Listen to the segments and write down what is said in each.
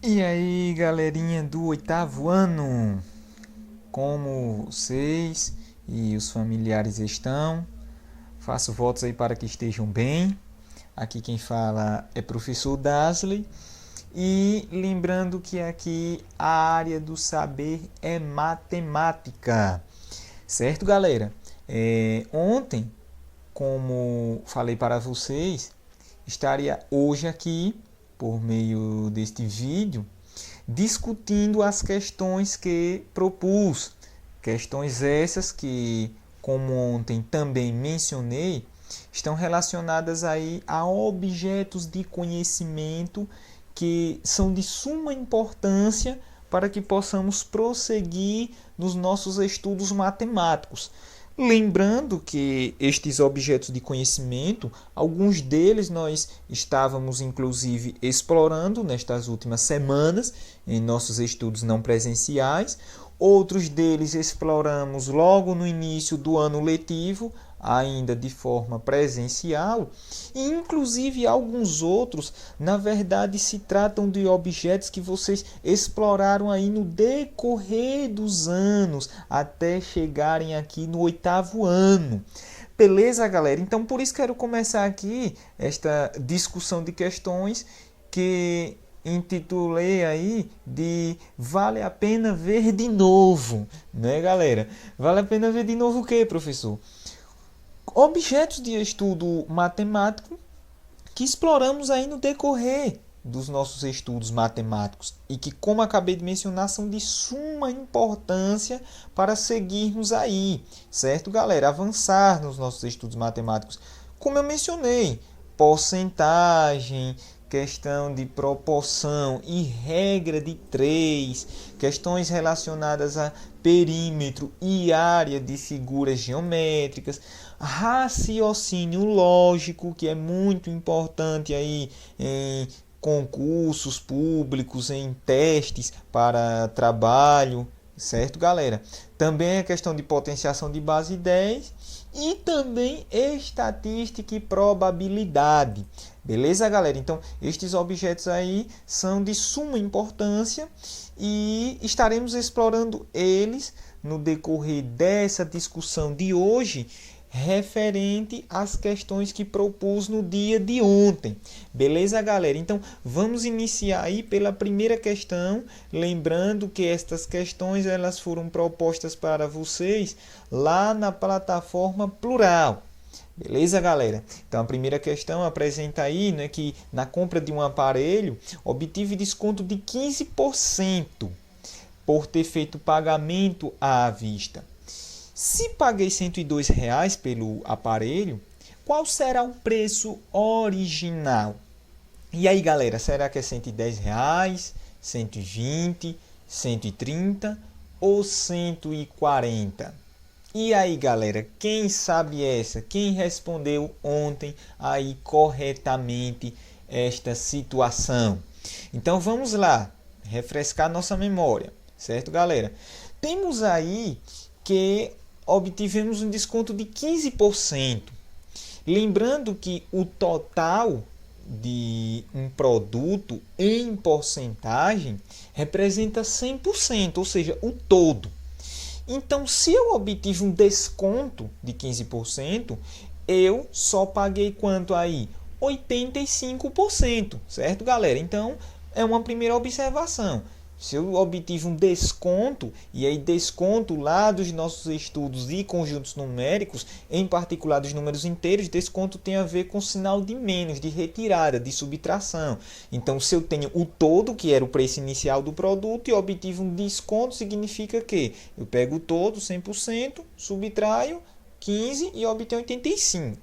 E aí, galerinha do oitavo ano, como vocês e os familiares estão? Faço votos aí para que estejam bem. Aqui quem fala é professor Dasley. E lembrando que aqui a área do saber é matemática. Certo, galera? Ontem, como falei para vocês, estaria hoje aqui, por meio deste vídeo, discutindo as questões que propus. Questões essas que, como ontem também mencionei, estão relacionadas aí a objetos de conhecimento que são de suma importância para que possamos prosseguir nos nossos estudos matemáticos. Lembrando que estes objetos de conhecimento, alguns deles nós estávamos inclusive explorando nestas últimas semanas em nossos estudos não presenciais, outros deles exploramos logo no início do ano letivo, ainda de forma presencial, e inclusive alguns outros, na verdade, se tratam de objetos que vocês exploraram aí no decorrer dos anos, até chegarem aqui no oitavo ano. Beleza, galera? Então, por isso quero começar aqui esta discussão de questões que intitulei aí de Vale a Pena Ver de Novo, né, galera? Vale a pena ver de novo o quê, professor? Objetos de estudo matemático que exploramos aí no decorrer dos nossos estudos matemáticos e que, como acabei de mencionar, são de suma importância para seguirmos aí, certo, galera? Avançar nos nossos estudos matemáticos. Como eu mencionei, porcentagem, questão de proporção e regra de 3, questões relacionadas a perímetro e área de figuras geométricas, raciocínio lógico, que é muito importante aí em concursos públicos, em testes para trabalho, certo, galera? Também a questão de potenciação de base 10 e também estatística e probabilidade. Beleza, galera? Então, estes objetos aí são de suma importância e estaremos explorando eles no decorrer dessa discussão de hoje, referente às questões que propus no dia de ontem. Beleza, galera? Então, vamos iniciar aí pela primeira questão, lembrando que estas questões elas foram propostas para vocês lá na plataforma Plural. Beleza, galera? Então, a primeira questão apresenta aí, né, que na compra de um aparelho obtive desconto de 15% por ter feito pagamento à vista. Se paguei R$ 102 pelo aparelho, qual será o preço original? E aí, galera, será que é R$ 110, 120, 130 ou 140? E aí, galera, quem sabe essa? Quem respondeu ontem aí corretamente esta situação? Então vamos lá, refrescar nossa memória, certo, galera? Temos aí que obtivemos um desconto de 15%. Lembrando que o total de um produto em porcentagem representa 100%, ou seja, o todo. Então, se eu obtive um desconto de 15%, eu só paguei quanto aí? 85%, certo, galera? Então, é uma primeira observação. Se eu obtive um desconto, e aí desconto lá dos nossos estudos de conjuntos numéricos, em particular dos números inteiros, desconto tem a ver com sinal de menos, de retirada, de subtração. Então, se eu tenho o todo, que era o preço inicial do produto, e obtive um desconto, significa que eu pego o todo, 100%, subtraio 15% e obtenho 85%.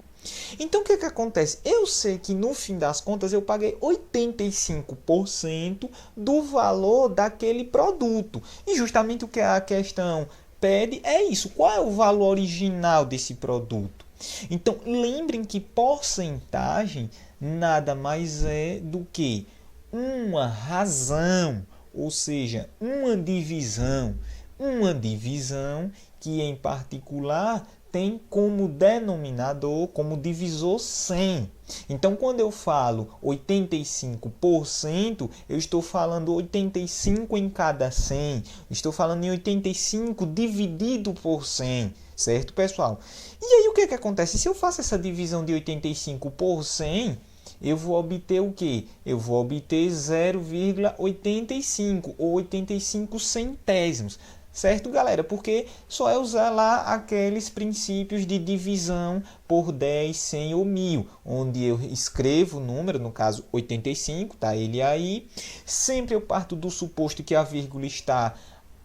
Então, o que acontece? Eu sei que no fim das contas eu paguei 85% do valor daquele produto. E justamente o que a questão pede é isso. Qual é o valor original desse produto? Então, lembrem que porcentagem nada mais é do que uma razão, ou seja, uma divisão. Uma divisão que, em particular, tem como denominador, como divisor 100. Então, quando eu falo 85%, eu estou falando 85 em cada 100. Estou falando em 85 dividido por 100, certo, pessoal? E aí, o que acontece? Se eu faço essa divisão de 85 por 100, eu vou obter o quê? Eu vou obter 0,85 ou 85 centésimos. Certo, galera? Porque só é usar lá aqueles princípios de divisão por 10, 100 ou 1000, onde eu escrevo o número, no caso 85, tá ele aí. Sempre eu parto do suposto que a vírgula está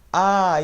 à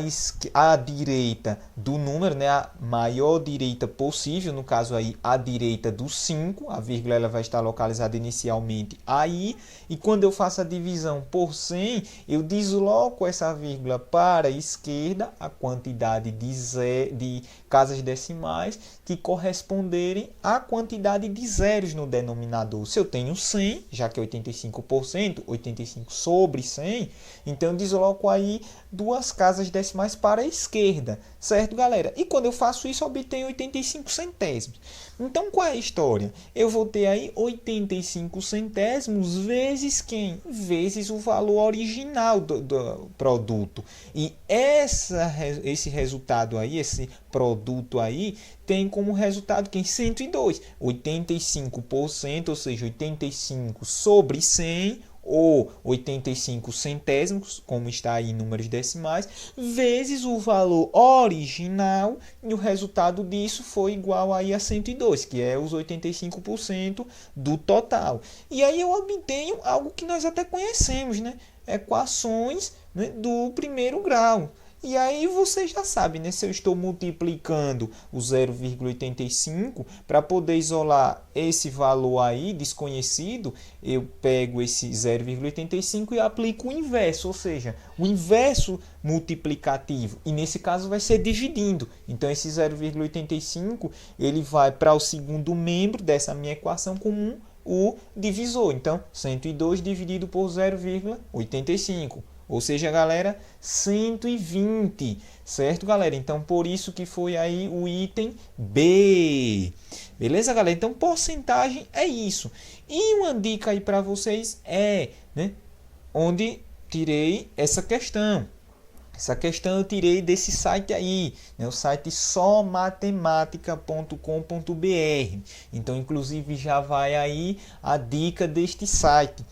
direita do número, né, a maior direita possível, no caso aí à direita do 5, a vírgula ela vai estar localizada inicialmente aí, e quando eu faço a divisão por 100, eu desloco essa vírgula para a esquerda, a quantidade de casas decimais que corresponderem à quantidade de zeros no denominador. Se eu tenho 100, já que é 85%, 85 sobre 100, então eu desloco aí duas casas decimais para a esquerda, certo, galera? E quando eu faço isso, eu obtenho 85 centésimos. Então, qual é a história? Eu vou ter aí 85 centésimos vezes quem? Vezes o valor original do produto. E esse resultado aí, esse produto aí, tem como resultado quem? 102. 85%, ou seja, 85 sobre 100, ou 85 centésimos, como está aí em números decimais, vezes o valor original, e o resultado disso foi igual aí a 102, que é os 85% do total. E aí eu obtenho algo que nós até conhecemos, né? Equações, né, do primeiro grau. E aí você já sabe, né? Se eu estou multiplicando o 0,85 para poder isolar esse valor aí desconhecido, eu pego esse 0,85 e aplico o inverso, ou seja, o inverso multiplicativo. E nesse caso vai ser dividindo. Então esse 0,85 ele vai para o segundo membro dessa minha equação comum, o divisor. Então 102 dividido por 0,85. Ou seja, galera, 120, certo, galera? Então, por isso que foi aí o item B. Beleza, galera? Então, porcentagem é isso. E uma dica aí para vocês é, né, onde tirei essa questão. Essa questão eu tirei desse site aí, né, o site somatematica.com.br. Então, inclusive, já vai aí a dica deste site.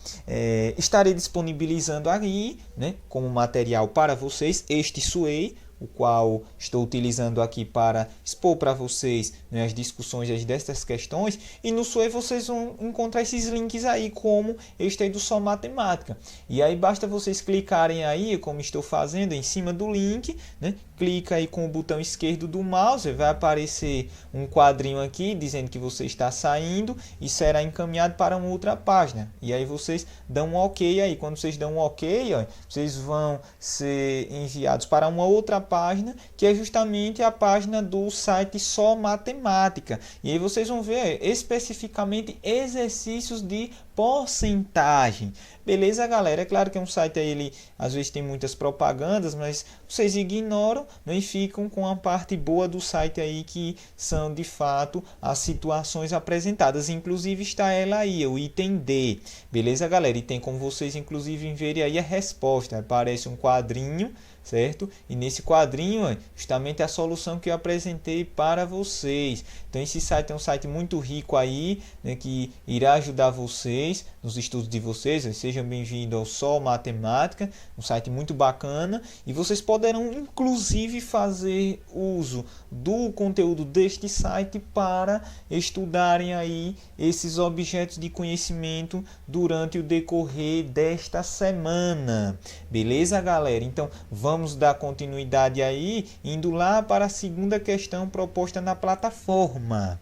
Estarei disponibilizando aí, né, como material para vocês este Sway, o qual estou utilizando aqui para expor para vocês, né, as discussões dessas questões. E no Sway vocês vão encontrar esses links aí, como este aí do Só Matemática. E aí basta vocês clicarem aí, como estou fazendo, em cima do link, né? Clica aí com o botão esquerdo do mouse, vai aparecer um quadrinho aqui dizendo que você está saindo e será encaminhado para uma outra página. E aí vocês dão um OK aí. Quando vocês dão um OK, ó, vocês vão ser enviados para uma outra página, que é justamente a página do site Só Matemática. E aí vocês vão ver especificamente exercícios de porcentagem. Beleza, galera? É claro que é um site aí, ele às vezes tem muitas propagandas, mas vocês ignoram, né, e ficam com a parte boa do site aí, que são de fato as situações apresentadas. Inclusive está ela aí, o item D. Beleza, galera? E tem como vocês inclusive verem aí a resposta. Aparece um quadrinho, certo? E nesse quadrinho, justamente a solução que eu apresentei para vocês. Então esse site é um site muito rico aí, né, que irá ajudar vocês nos estudos de vocês. Sejam bem-vindos ao Só Matemática, um site muito bacana, e vocês poderão inclusive fazer uso do conteúdo deste site para estudarem aí esses objetos de conhecimento durante o decorrer desta semana. Beleza, galera? Então vamos dar continuidade aí, indo lá para a segunda questão proposta na plataforma.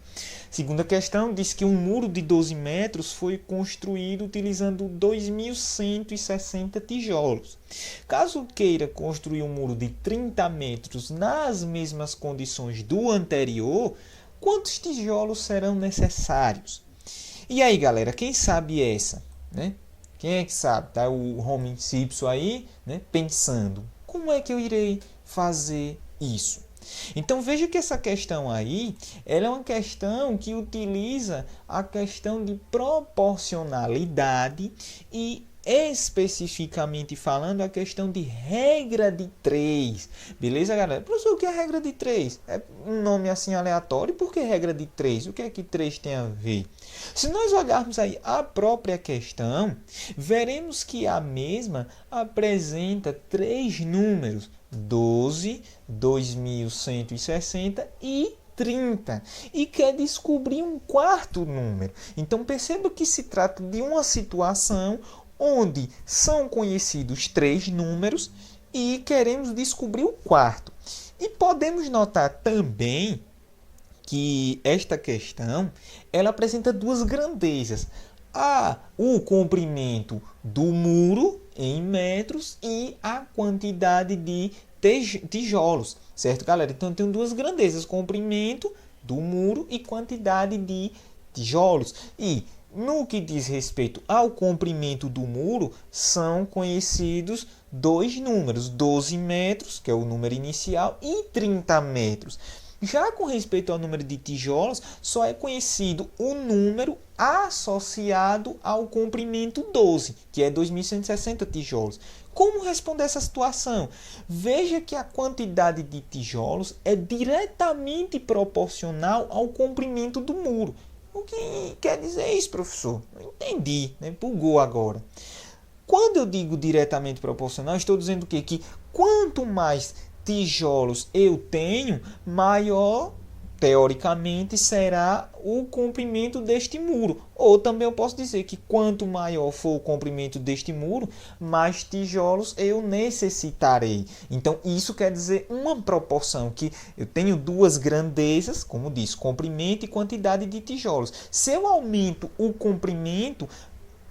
Segunda questão diz que um muro de 12 metros foi construído utilizando 2.160 tijolos. Caso queira construir um muro de 30 metros nas mesmas condições do anterior, quantos tijolos serão necessários? E aí, galera, quem sabe essa, né? Quem é que sabe? Tá o Homem Simpson aí, né, pensando, como é que eu irei fazer isso? Então veja que essa questão aí, ela é uma questão que utiliza a questão de proporcionalidade e especificamente falando a questão de regra de 3. Beleza, galera? Professor, o que é regra de 3? É um nome assim aleatório, por que regra de 3? O que é que 3 tem a ver? Se nós olharmos aí a própria questão, veremos que a mesma apresenta 3 números: 12, 2160 e 30, e quer descobrir um quarto número. Então perceba que se trata de uma situação onde são conhecidos 3 números e queremos descobrir o quarto. E podemos notar também que esta questão ela apresenta duas grandezas: o comprimento do muro em metros e a quantidade de tijolos, certo, galera? Então tem duas grandezas: comprimento do muro e quantidade de tijolos. E no que diz respeito ao comprimento do muro, são conhecidos dois números: 12 metros, que é o número inicial, e 30 metros. Já com respeito ao número de tijolos, só é conhecido o número associado ao comprimento 12, que é 2.160 tijolos. Como responder essa situação? Veja que a quantidade de tijolos é diretamente proporcional ao comprimento do muro. O que quer dizer isso, professor? Não entendi, né? Bugou agora. Quando eu digo diretamente proporcional, estou dizendo o quê? Que quanto mais tijolos eu tenho, maior, teoricamente, será o comprimento deste muro. Ou também eu posso dizer que quanto maior for o comprimento deste muro, mais tijolos eu necessitarei. Então, isso quer dizer uma proporção, que eu tenho duas grandezas, como disse, comprimento e quantidade de tijolos. Se eu aumento o comprimento,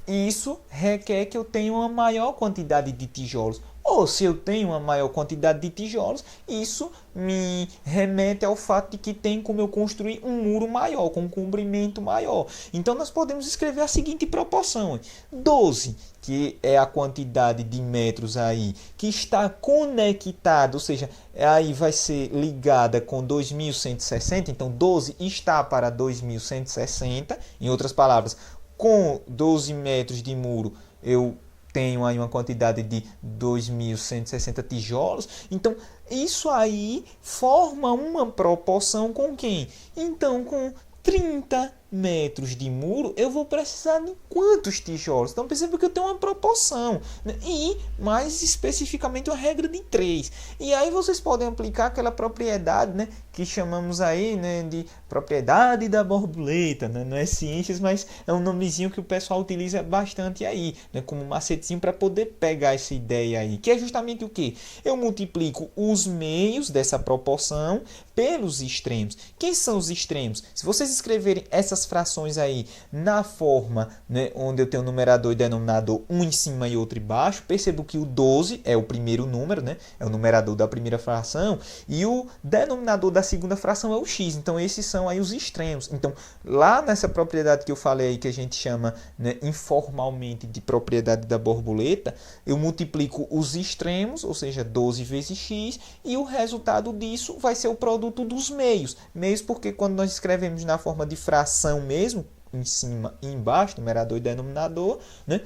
isso requer que eu tenha uma maior quantidade de tijolos. Ou se eu tenho uma maior quantidade de tijolos, isso me remete ao fato de que tem como eu construir um muro maior, com um comprimento maior. Então nós podemos escrever a seguinte proporção: 12, que é a quantidade de metros aí, que está conectada, ou seja, aí vai ser ligada com 2.160, então 12 está para 2.160, em outras palavras, com 12 metros de muro eu tenho aí uma quantidade de 2.160 tijolos. Então, isso aí forma uma proporção com quem? Então, com 30 metros de muro, eu vou precisar de quantos tijolos? Então, perceba que eu tenho uma proporção, né? E, mais especificamente, uma regra de 3. E aí vocês podem aplicar aquela propriedade, né, que chamamos aí, né, de propriedade da borboleta, né? Não é ciências, mas é um nomezinho que o pessoal utiliza bastante aí, né, como macetezinho para poder pegar essa ideia aí, que é justamente o que? Eu multiplico os meios dessa proporção pelos extremos. Quem são os extremos? Se vocês escreverem essas frações aí na forma, né, onde eu tenho numerador e denominador um em cima e outro embaixo, percebo que o 12 é o primeiro número, né, é o numerador da primeira fração, e o denominador da segunda fração é o x. Então esses são aí os extremos. Então lá nessa propriedade que eu falei aí, que a gente chama, né, informalmente de propriedade da borboleta, eu multiplico os extremos, ou seja, 12 vezes x, e o resultado disso vai ser o produto dos meios. Meios porque quando nós escrevemos na forma de fração mesmo, em cima e embaixo, numerador e denominador, né,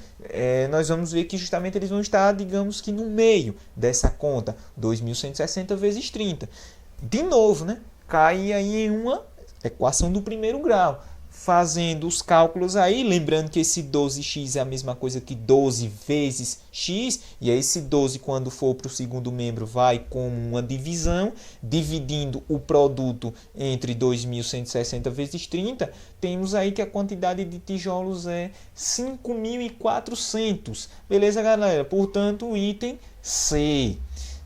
nós vamos ver que justamente eles vão estar, digamos que no meio dessa conta, 2.160 vezes 30. De novo, né, cai aí em uma equação do primeiro grau. Fazendo os cálculos aí, lembrando que esse 12x é a mesma coisa que 12 vezes x, e aí esse 12, quando for para o segundo membro, vai como uma divisão, dividindo o produto entre 2.160 vezes 30, temos aí que a quantidade de tijolos é 5.400. Beleza, galera? Portanto, o item C.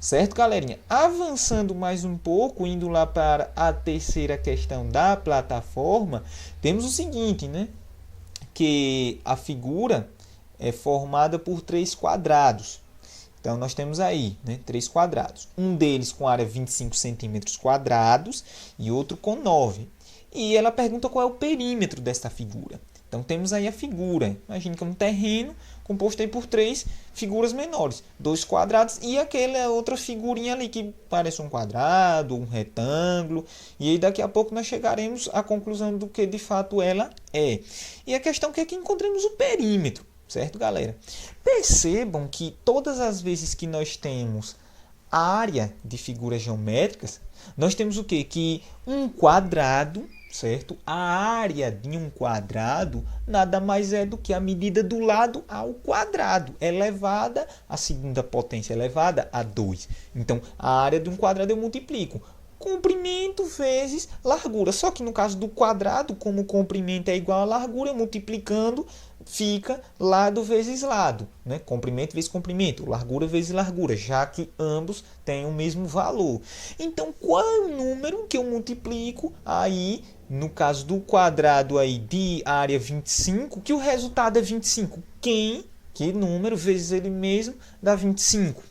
Certo, galerinha? Avançando mais um pouco, indo lá para a terceira questão da plataforma, temos o seguinte, né? Que a figura é formada por 3 quadrados. Então, nós temos aí, né, 3 quadrados. Um deles com área 25 centímetros quadrados e outro com 9. E ela pergunta qual é o perímetro desta figura. Então, temos aí a figura. Imagine que é um terreno composto aí por 3 figuras menores, 2 quadrados e aquela outra figurinha ali que parece um quadrado, um retângulo, e aí daqui a pouco nós chegaremos à conclusão do que de fato ela é. E a questão é que encontremos o perímetro, certo, galera? Percebam que todas as vezes que nós temos área de figuras geométricas, nós temos o quê? Que um quadrado, certo? A área de um quadrado nada mais é do que a medida do lado ao quadrado, elevada à segunda potência, elevada a 2. Então, a área de um quadrado eu multiplico comprimento vezes largura. Só que no caso do quadrado, como o comprimento é igual à largura, multiplicando fica lado vezes lado, né? Comprimento vezes comprimento, largura vezes largura, já que ambos têm o mesmo valor. Então, qual é o número que eu multiplico aí, no caso do quadrado aí de área 25, que o resultado é 25? Que número vezes ele mesmo dá 25?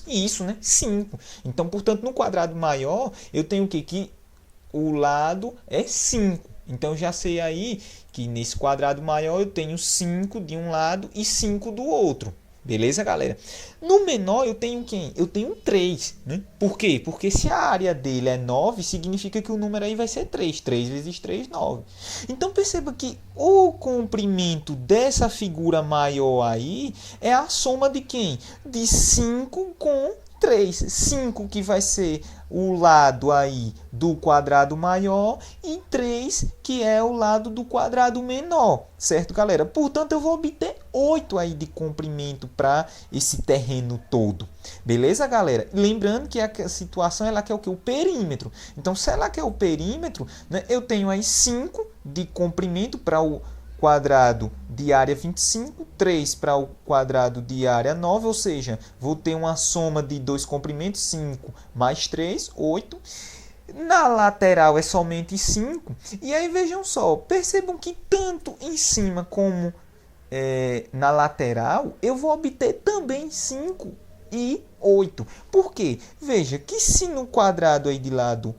Isso, né? 5. Então, portanto, no quadrado maior, eu tenho o quê? Que o lado é 5. Então, já sei aí que nesse quadrado maior eu tenho 5 de um lado e 5 do outro. Beleza, galera? No menor eu tenho quem? Eu tenho 3, né? Por quê? Porque se a área dele é 9, significa que o número aí vai ser 3. 3 vezes 3, 9. Então perceba que o comprimento dessa figura maior aí é a soma de quem? De 5 com 3. 5 que vai ser o lado aí do quadrado maior e 3 que é o lado do quadrado menor, certo, galera? Portanto, eu vou obter 8 aí de comprimento para esse terreno todo. Beleza, galera? Lembrando que a situação ela quer o que? O perímetro. Então, se ela quer o perímetro, né, eu tenho aí 5 de comprimento para o quadrado de área 25, 3 para o quadrado de área 9, ou seja, vou ter uma soma de 2 comprimentos, 5 mais 3, 8. Na lateral é somente 5. E aí vejam só, percebam que tanto em cima como na lateral, eu vou obter também 5 e 8. Por quê? Veja que se no quadrado aí de lado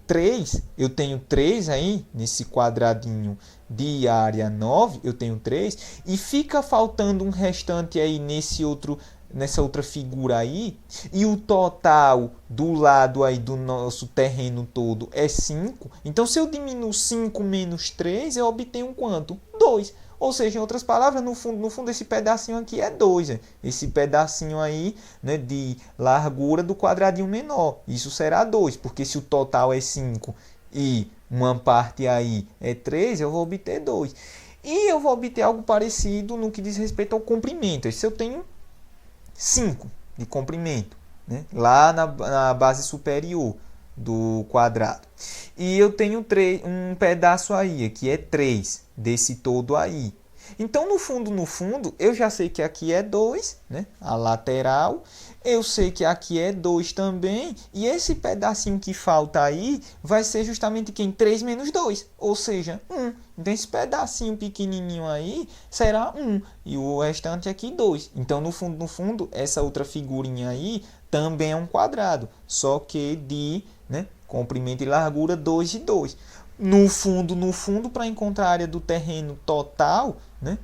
3, eu tenho 3 aí, nesse quadradinho de área 9, eu tenho 3, e fica faltando um restante aí nessa outra figura aí, e o total do lado aí do nosso terreno todo é 5. Então, se eu diminuo 5 menos 3, eu obtenho quanto? 2. Ou seja, em outras palavras, no fundo esse pedacinho aqui é 2. Né? Esse pedacinho aí, né, de largura do quadradinho menor. Isso será 2, porque se o total é 5 e uma parte aí é 3, eu vou obter 2. E eu vou obter algo parecido no que diz respeito ao comprimento. Se eu tenho 5 de comprimento, né, lá na base superior do quadrado. E eu tenho um pedaço aí, que é 3 desse todo aí. Então, no fundo, eu já sei que aqui é 2, né? A lateral. Eu sei que aqui é 2 também. E esse pedacinho que falta aí vai ser justamente quem? 3 menos 2, ou seja, 1. Então, esse pedacinho pequenininho aí será 1. E o restante aqui, 2. Então, no fundo, essa outra figurinha aí também é um quadrado. Só que de, né, comprimento e largura 2 e 2. No fundo, para encontrar a área do terreno total, né?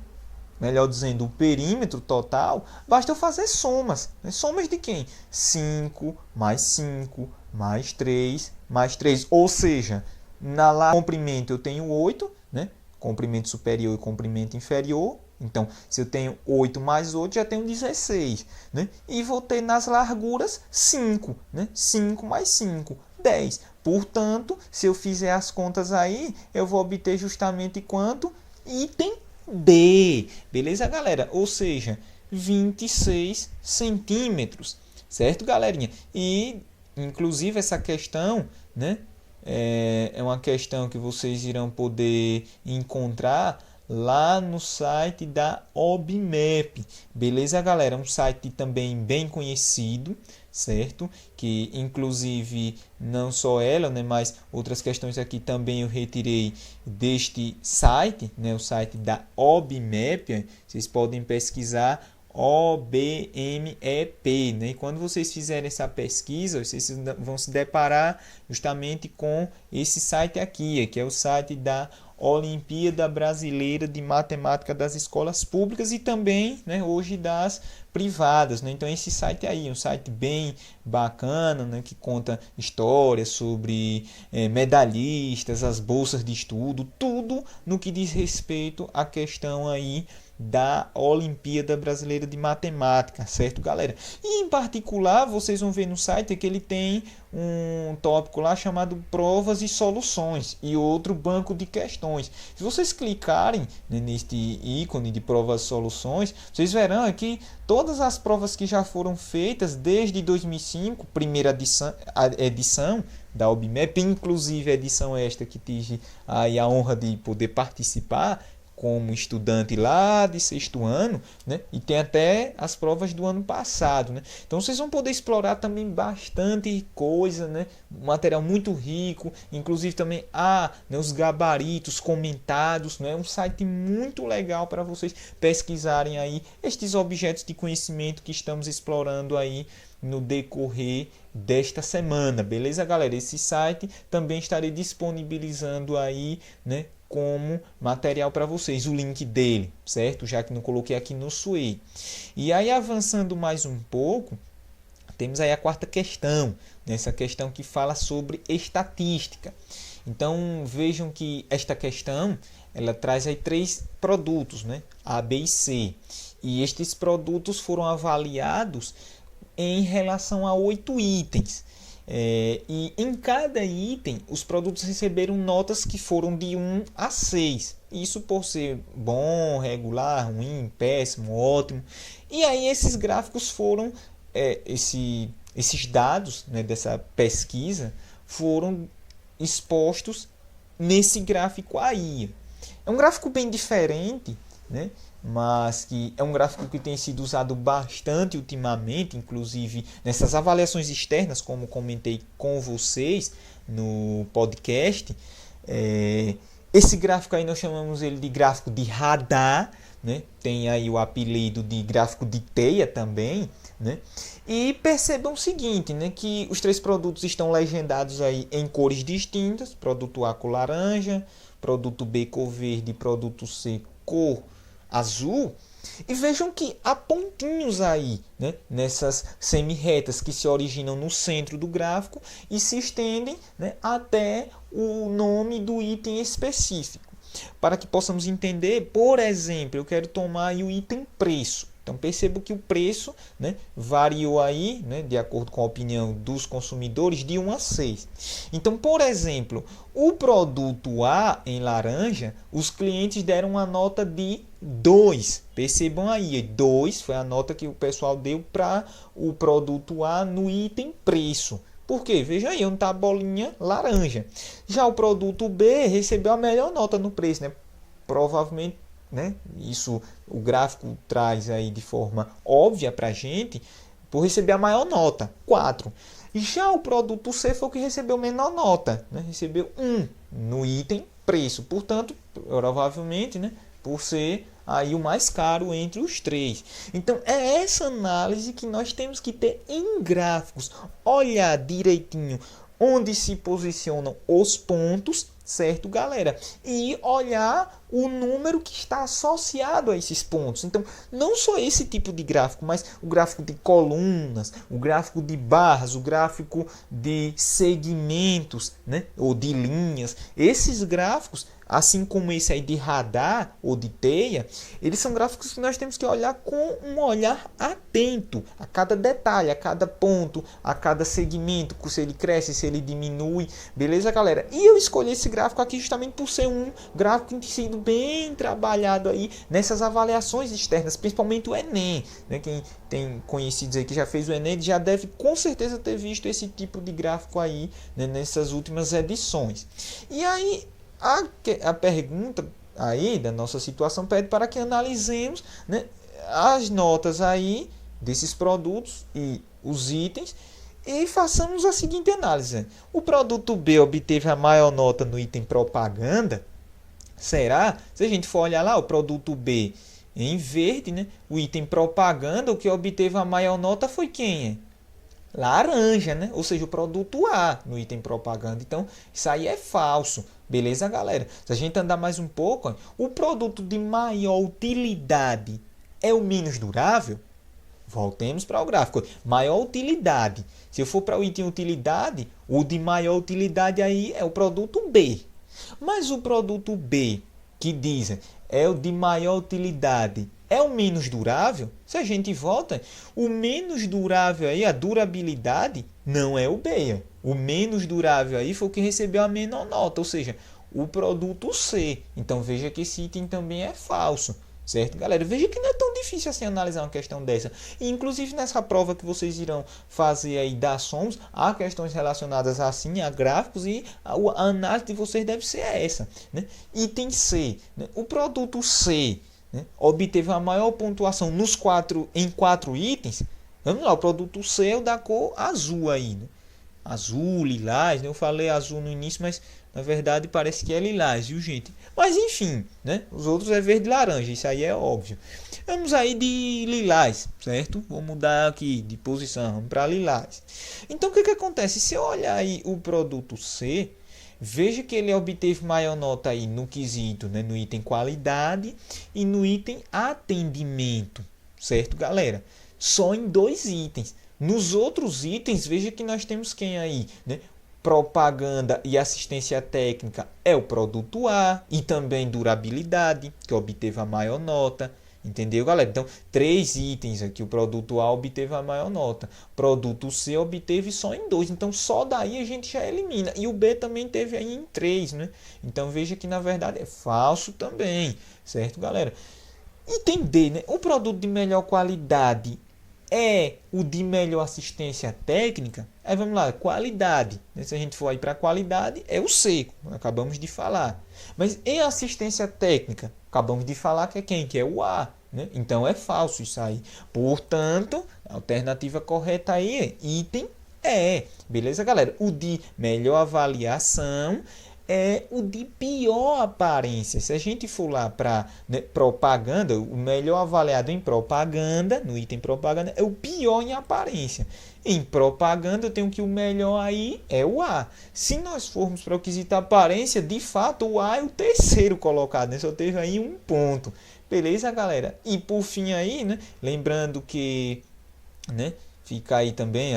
Melhor dizendo, o perímetro total, basta eu fazer somas. Né? Somas de quem? 5 mais 3 mais 3. Ou seja, comprimento eu tenho 8, né? Comprimento superior e comprimento inferior. Então, se eu tenho 8 mais 8, já tenho 16. Né? E vou ter nas larguras 5. Né? 5 mais 5, 10. Portanto, se eu fizer as contas aí, eu vou obter justamente quanto? Item D. Beleza, galera? Ou seja, 26 centímetros. Certo, galerinha? E, inclusive, essa questão, né, é uma questão que vocês irão poder encontrar lá no site da OBMAP. Beleza, galera? Um site também bem conhecido, certo? Que inclusive não só ela, né, mas outras questões aqui também eu retirei deste site, né, o site da OBMAP. Vocês podem pesquisar OBMEP, né? E quando vocês fizerem essa pesquisa, vocês vão se deparar justamente com esse site aqui, que é o site da Olimpíada Brasileira de Matemática das escolas públicas e também, né, hoje das privadas, né? Então esse site aí, um site bem bacana, né, que conta histórias sobre medalhistas, as bolsas de estudo, tudo no que diz respeito à questão aí da Olimpíada Brasileira de Matemática, certo, galera? E em particular, vocês vão ver no site que ele tem um tópico lá chamado provas e soluções e outro banco de questões. Se vocês clicarem, né, neste ícone de provas e soluções, vocês verão aqui todas as provas que já foram feitas desde 2005, primeira edição da OBMEP, inclusive a edição esta que tive aí a honra de poder participar como estudante lá de sexto ano, né? E tem até as provas do ano passado, né? Então vocês vão poder explorar também bastante coisa, né? Um material muito rico, inclusive também né, os gabaritos comentados, né? Um site muito legal para vocês pesquisarem aí estes objetos de conhecimento que estamos explorando aí no decorrer desta semana, beleza, galera? Esse site também estarei disponibilizando aí, né, como material para vocês, o link dele, certo? Já que não coloquei aqui no Sway. E aí, avançando mais um pouco, temos aí a quarta questão, nessa questão que fala sobre estatística. Então, vejam que esta questão, ela traz aí 3 produtos, né? A, B e C. E estes produtos foram avaliados em relação a 8 itens. E em cada item os produtos receberam notas que foram de 1 a 6. Isso por ser bom, regular, ruim, péssimo, ótimo. E aí esses gráficos foram, esses dados, né, dessa pesquisa foram expostos nesse gráfico aí. É um gráfico bem diferente, né? Mas que é um gráfico que tem sido usado bastante ultimamente, inclusive nessas avaliações externas, como comentei com vocês no podcast. Esse gráfico aí nós chamamos ele de gráfico de radar, né? Tem aí o apelido de gráfico de teia também, né? E percebam o seguinte, né, que os 3 produtos estão legendados aí em cores distintas: produto A cor laranja, produto B cor verde, produto C cor azul. E vejam que há pontinhos aí, né, nessas semi-retas que se originam no centro do gráfico e se estendem, né, até o nome do item específico. Para que possamos entender, por exemplo, eu quero tomar aí o item preço. Então percebo que o preço, né, variou aí, né, de acordo com a opinião dos consumidores, de 1 a 6. Então, por exemplo, o produto A em laranja, os clientes deram uma nota de 2. Percebam aí, 2 foi a nota que o pessoal deu para o produto A no item preço. Por quê? Veja aí, onde está a bolinha laranja. Já o produto B recebeu a melhor nota no preço, né? Provavelmente, né? Isso o gráfico traz aí de forma óbvia para a gente, por receber a maior nota, 4. Já o produto C foi o que recebeu menor nota, né? Recebeu 1 no item preço. Portanto, provavelmente, né, por ser aí o mais caro entre os 3. Então é essa análise que nós temos que ter em gráficos. Olhar direitinho onde se posicionam os pontos, certo, galera? E olhar o número que está associado a esses pontos. Então, não só esse tipo de gráfico, mas o gráfico de colunas, o gráfico de barras, o gráfico de segmentos, né, ou de linhas. Esses gráficos, assim como esse aí de radar ou de teia, eles são gráficos que nós temos que olhar com um olhar atento a cada detalhe, a cada ponto, a cada segmento, se ele cresce, se ele diminui, beleza, galera? E eu escolhi esse gráfico aqui justamente por ser um gráfico que tem sido bem trabalhado aí nessas avaliações externas, principalmente o Enem, né? Quem tem conhecidos aí que já fez o Enem já deve com certeza ter visto esse tipo de gráfico aí, né, nessas últimas edições. E aí a pergunta aí da nossa situação pede para que analisemos, né, as notas aí desses produtos e os itens e façamos a seguinte análise. O produto B obteve a maior nota no item propaganda. Será? Se a gente for olhar lá, o produto B Em verde, né? O item propaganda, o que obteve a maior nota foi quem? Laranja, né? Ou seja, o produto A no item propaganda. Então, isso aí é falso. Beleza, galera? Se a gente andar mais um pouco, o produto de maior utilidade é o menos durável? Voltemos para o gráfico. Maior utilidade. Se eu for para o item utilidade, o de maior utilidade aí é o produto B. Mas o produto B, que dizem é o de maior utilidade, é o menos durável? Se a gente volta, o menos durável aí, a durabilidade, não é o B. O menos durável aí foi o que recebeu a menor nota, ou seja, o produto C. Então veja que esse item também é falso. Certo, galera? Veja que não é tão difícil assim analisar uma questão dessa. E, inclusive, nessa prova que vocês irão fazer aí das SOMs, há questões relacionadas assim a gráficos e a análise de vocês deve ser essa. Né? Item C. Né? O produto C, né, obteve a maior pontuação em 4 itens. Vamos lá, o produto C é o da cor azul aí. Né? Azul, lilás, né? Eu falei azul no início, mas na verdade parece que é lilás, viu, gente? Mas enfim, né? Os outros é verde e laranja, isso aí é óbvio. Vamos aí de lilás, certo? Vou mudar aqui de posição, vamos para lilás. Então o que acontece? Se eu olhar aí o produto C, veja que ele obteve maior nota aí no quesito, né? No item qualidade e no item atendimento, certo, galera? Só em 2 itens. Nos outros itens, veja que nós temos quem aí, né? Propaganda e assistência técnica é o produto A e também durabilidade, que obteve a maior nota. Entendeu, galera? Então, 3 itens aqui, o produto A obteve a maior nota. Produto C obteve só em 2. Então, só daí a gente já elimina. E o B também teve aí em 3, né? Então, veja que na verdade é falso também. Certo, galera? Item D, né? O produto de melhor qualidade é o de melhor assistência técnica. Aí vamos lá, qualidade. Se a gente for aí para qualidade, é o C, acabamos de falar. Mas em assistência técnica, acabamos de falar que é quem? Que é o A. Né? Então é falso isso aí. Portanto, a alternativa correta aí é item E. Beleza, galera? O de melhor avaliação é o de pior aparência. Se a gente for lá para, né, propaganda, o melhor avaliado em propaganda, no item propaganda, é o pior em aparência. Em propaganda, eu tenho que o melhor aí é o A. Se nós formos para o quesito aparência, de fato, o A é o terceiro colocado, né? Só teve aí 1 ponto. Beleza, galera? E por fim aí, né? Lembrando que, né? Fica aí também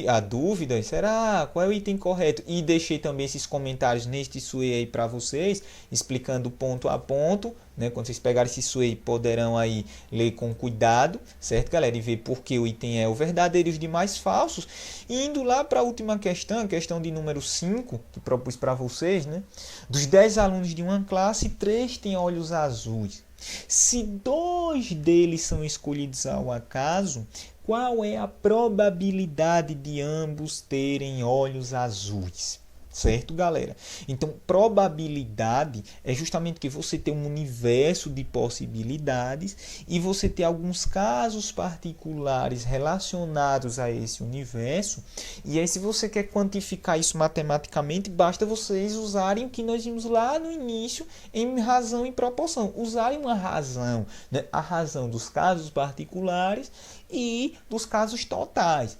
a dúvida, será qual é o item correto? E deixei também esses comentários neste SWOE aí para vocês, explicando ponto a ponto, né? Quando vocês pegarem esse SWOE, poderão aí ler com cuidado, certo, galera? E ver por que o item é o verdadeiro e os demais falsos. E indo lá para a última questão, a questão de número 5, que propus para vocês, né? Dos 10 alunos de uma classe, 3 têm olhos azuis. Se 2 deles são escolhidos ao acaso, qual é a probabilidade de ambos terem olhos azuis? Certo, galera? Então, probabilidade é justamente que você tem um universo de possibilidades e você tem alguns casos particulares relacionados a esse universo. E aí, se você quer quantificar isso matematicamente, basta vocês usarem o que nós vimos lá no início em razão e proporção. Usarem uma razão, né? A razão dos casos particulares e dos casos totais.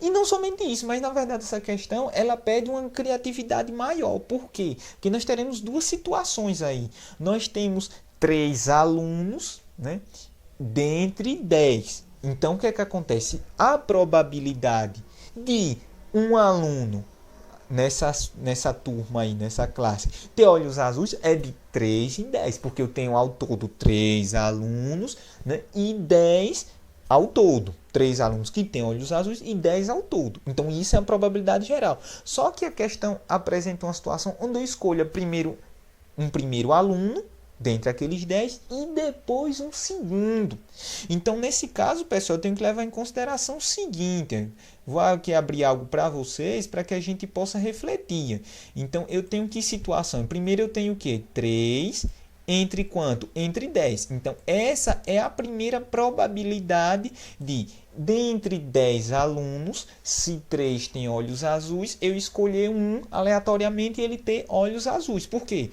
E não somente isso, mas na verdade essa questão ela pede uma criatividade maior. Por quê? Porque nós teremos 2 situações aí. Nós temos 3 alunos, né, dentre 10. Então o que é que acontece? A probabilidade de um aluno nessa turma aí, nessa classe, ter olhos azuis é de 3 em 10, porque eu tenho ao todo 3 alunos, né, e 10 ao todo. 3 alunos que têm olhos azuis e 10 ao todo. Então, isso é a probabilidade geral. Só que a questão apresenta uma situação onde eu escolha um primeiro aluno, dentre aqueles 10, e depois um segundo. Então, nesse caso, pessoal, eu tenho que levar em consideração o seguinte. Vou aqui abrir algo para vocês, para que a gente possa refletir. Então, eu tenho que situação? Primeiro, eu tenho o quê? 3 entre quanto? Entre 10. Então, essa é a primeira probabilidade de, dentre 10 alunos, se 3 têm olhos azuis, eu escolher um aleatoriamente e ele ter olhos azuis. Por quê?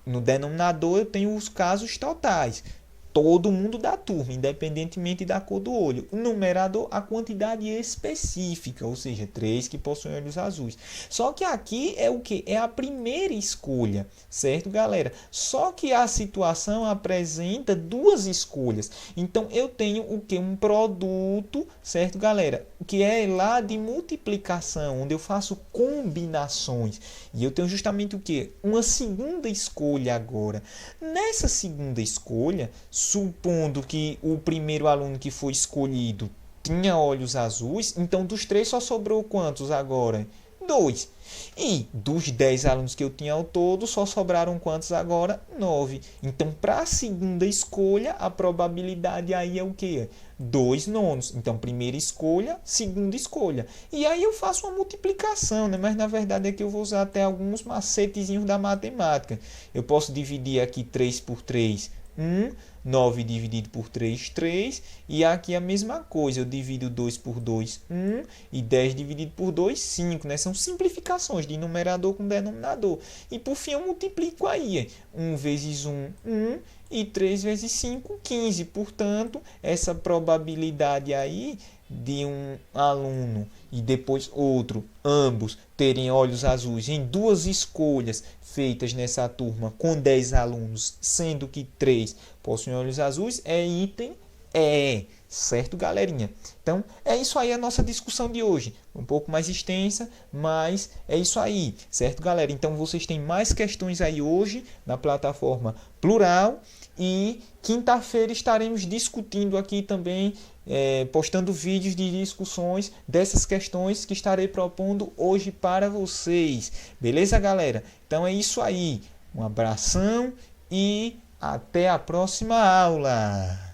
No denominador eu tenho os casos totais. todo mundo da turma, independentemente da cor do olho. O numerador, a quantidade específica, ou seja, 3 que possuem olhos azuis. Só que aqui é o que? É a primeira escolha, certo, galera? Só que a situação apresenta duas escolhas. Então, eu tenho o que? Um produto, certo, galera? Que é lá de multiplicação, onde eu faço combinações. E eu tenho justamente o que? Uma segunda escolha agora. Nessa segunda escolha, supondo que o primeiro aluno que foi escolhido tinha olhos azuis, então dos 3 só sobrou quantos agora? 2. E dos 10 alunos que eu tinha ao todo, só sobraram quantos agora? 9. Então, para a segunda escolha, a probabilidade aí é o quê? 2 nonos. Então, primeira escolha, segunda escolha. E aí eu faço uma multiplicação, né? Mas na verdade é que eu vou usar até alguns macetezinhos da matemática. Eu posso dividir aqui 3 por 3, 1. 9 dividido por 3, 3. E aqui a mesma coisa. Eu divido 2 por 2, 1. E 10 dividido por 2, 5. Né? São simplificações de numerador com denominador. E por fim eu multiplico aí. 1 vezes 1, 1. E 3 vezes 5, 15. Portanto, essa probabilidade aí de um aluno e depois outro, ambos terem olhos azuis em duas escolhas feitas nessa turma com 10 alunos, sendo que 3 possuem olhos azuis, é item E, certo, galerinha? Então, é isso aí a nossa discussão de hoje. Um pouco mais extensa, mas é isso aí, certo, galera? Então, vocês têm mais questões aí hoje na plataforma Plural e quinta-feira estaremos discutindo aqui também, postando vídeos de discussões dessas questões que estarei propondo hoje para vocês. Beleza, galera? Então, é isso aí. Um abração e até a próxima aula!